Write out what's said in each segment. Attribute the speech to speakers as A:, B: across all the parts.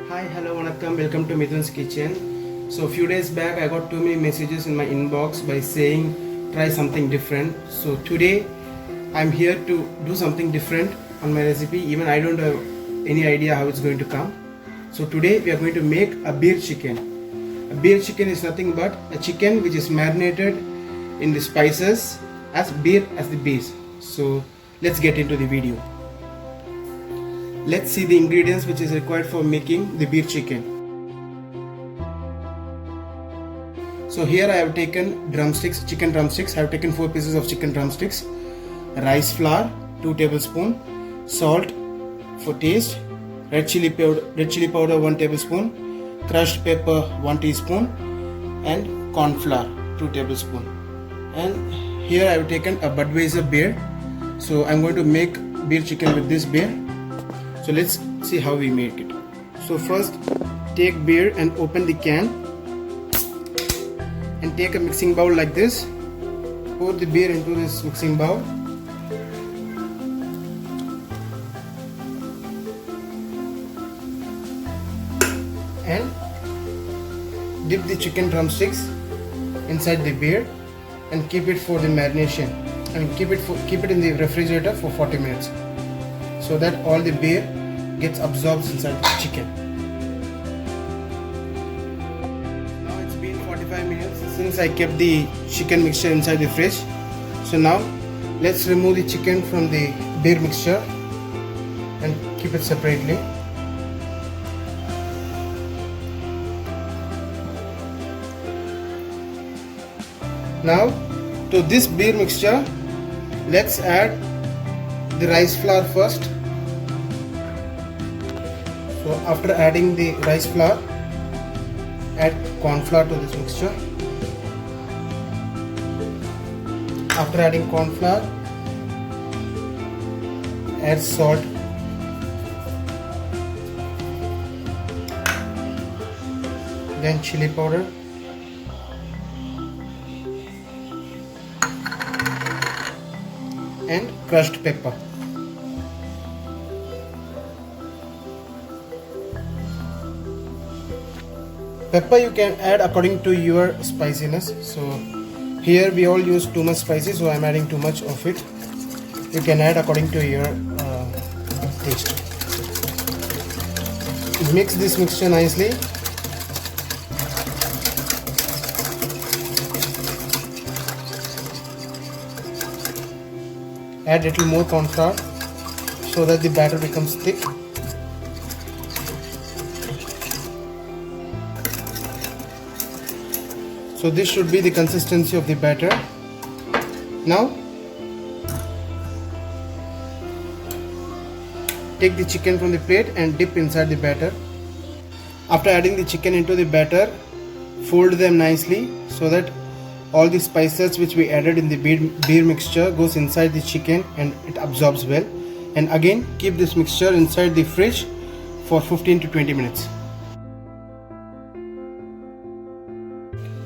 A: Hi, hello, vanakkam. Welcome to Mithun's Kitchen. So a few days back, I got too many messages in my inbox by saying try something different. So today, I'm here to do something different on my recipe. Even I don't have any idea how it's going to come. So today, we are going to make a beer chicken. A beer chicken is nothing but a chicken which is marinated in the spices as beer as the base. So let's get into the video. Let's see the ingredients which is required for making the beer chicken. So here I have taken drumsticks, chicken drumsticks. I have taken 4 pieces of chicken drumsticks, rice flour 2 tablespoons, salt for taste, red chili powder 1 tablespoon, crushed pepper 1 teaspoon, and corn flour 2 tablespoons. And here I have taken a Budweiser beer. So I'm going to make beer chicken with this beer. So let's see how we make it. So first take beer and open the can and take a mixing bowl like this. Pour the beer into this mixing bowl. And dip the chicken drumsticks inside the beer and keep it for the marination. And keep it in the refrigerator for 40 minutes so that all the beer gets absorbed inside the chicken. Now it's been 45 minutes since I kept the chicken mixture inside the fridge. So now let's remove the chicken from the beer mixture and keep it separately. Now to this beer mixture, let's add the rice flour first. So after adding the rice flour, add corn flour to this mixture. After adding corn flour, add salt. Then chili powder. And crushed pepper. Pepper you can add according to your spiciness. So here we all use too much spicy, so I am adding too much of it. You can add according to your taste. Mix this mixture nicely. Add little more corn flour so that the batter becomes thick. So this should be the consistency of the batter. Now take the chicken from the plate and dip inside the batter. After adding the chicken into the batter, fold them nicely so that all the spices which we added in the beer mixture goes inside the chicken and it absorbs well. And again keep this mixture inside the fridge for 15 to 20 minutes.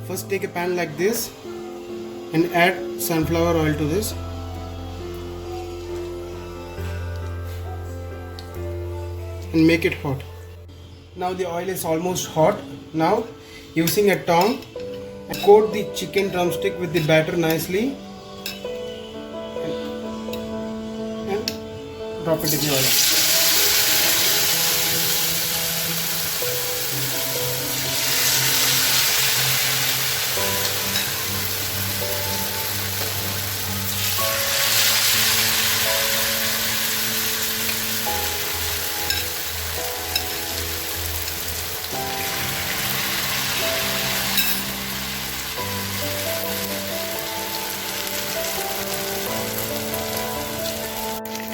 A: First take a pan like this and add sunflower oil to this. And make it hot. Now the oil is almost hot. Now using a tongue, coat the chicken drumstick with the batter nicely and drop it in the oil.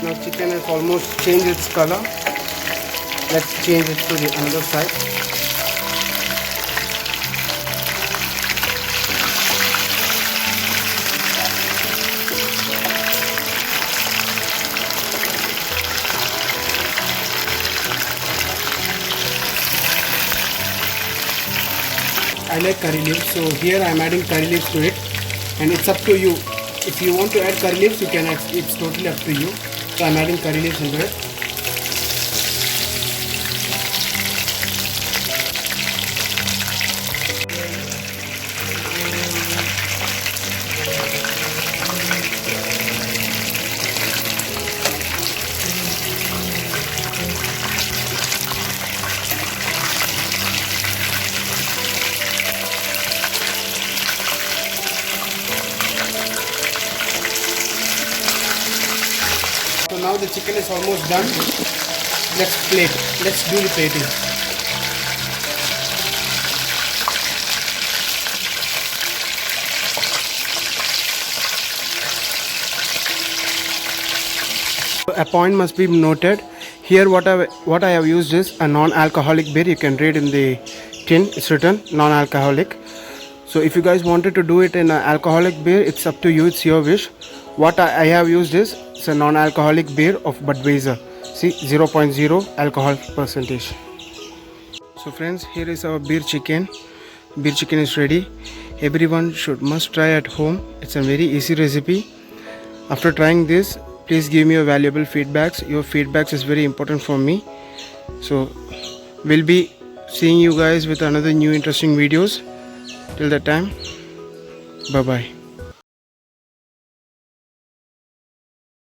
A: Now chicken has almost changed its color. Let's change it to the other side. I like curry leaves, so here I am adding curry leaves to it, and it's up to you. If you want to add curry leaves, you can add. It's totally up to you. So I'm adding curry leaves into it. chicken is almost done. Let's plate. Let's do the plating. A point must be noted. Here what I have used is a non-alcoholic beer. You can read in the tin, it's written non-alcoholic. So if you guys wanted to do it in an alcoholic beer, it's up to you, it's your wish. What I have used is it's a non-alcoholic beer of Budweiser. See, 0.0 alcohol percentage. So friends, here is our beer chicken. Beer chicken is ready. Everyone must try at home. It's a very easy recipe. After trying this, please give me your valuable feedbacks. Your feedbacks is very important for me. So we'll be seeing you guys with another new interesting videos. Till that time, bye bye.